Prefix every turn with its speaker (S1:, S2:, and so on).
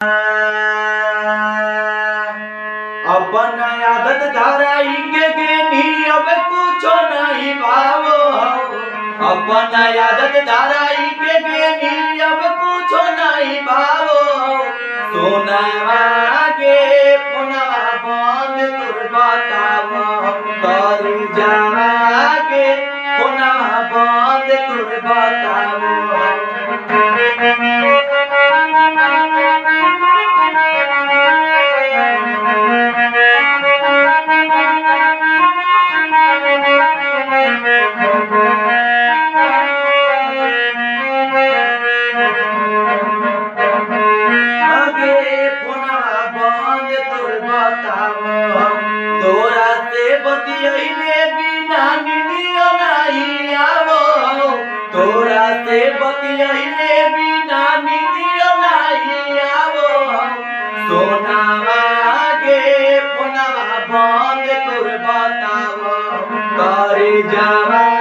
S1: अपन आदत धाराई के गेनी अब कुछ नहीं भावो। अपन आदत धाराई के गेनी अब कुछ नहीं भावो। सोनावा के पुनवा बंद तुर बतावो। कर जावा के पुनवा बंद तुर बतावो। तोरा से बतियैले बिना निदियो नहीं आवो। तोरा से बतियैले बिना निदियो नहीं आवो। सोनावा के पुनवा बंद तुर बतावो। कर जावा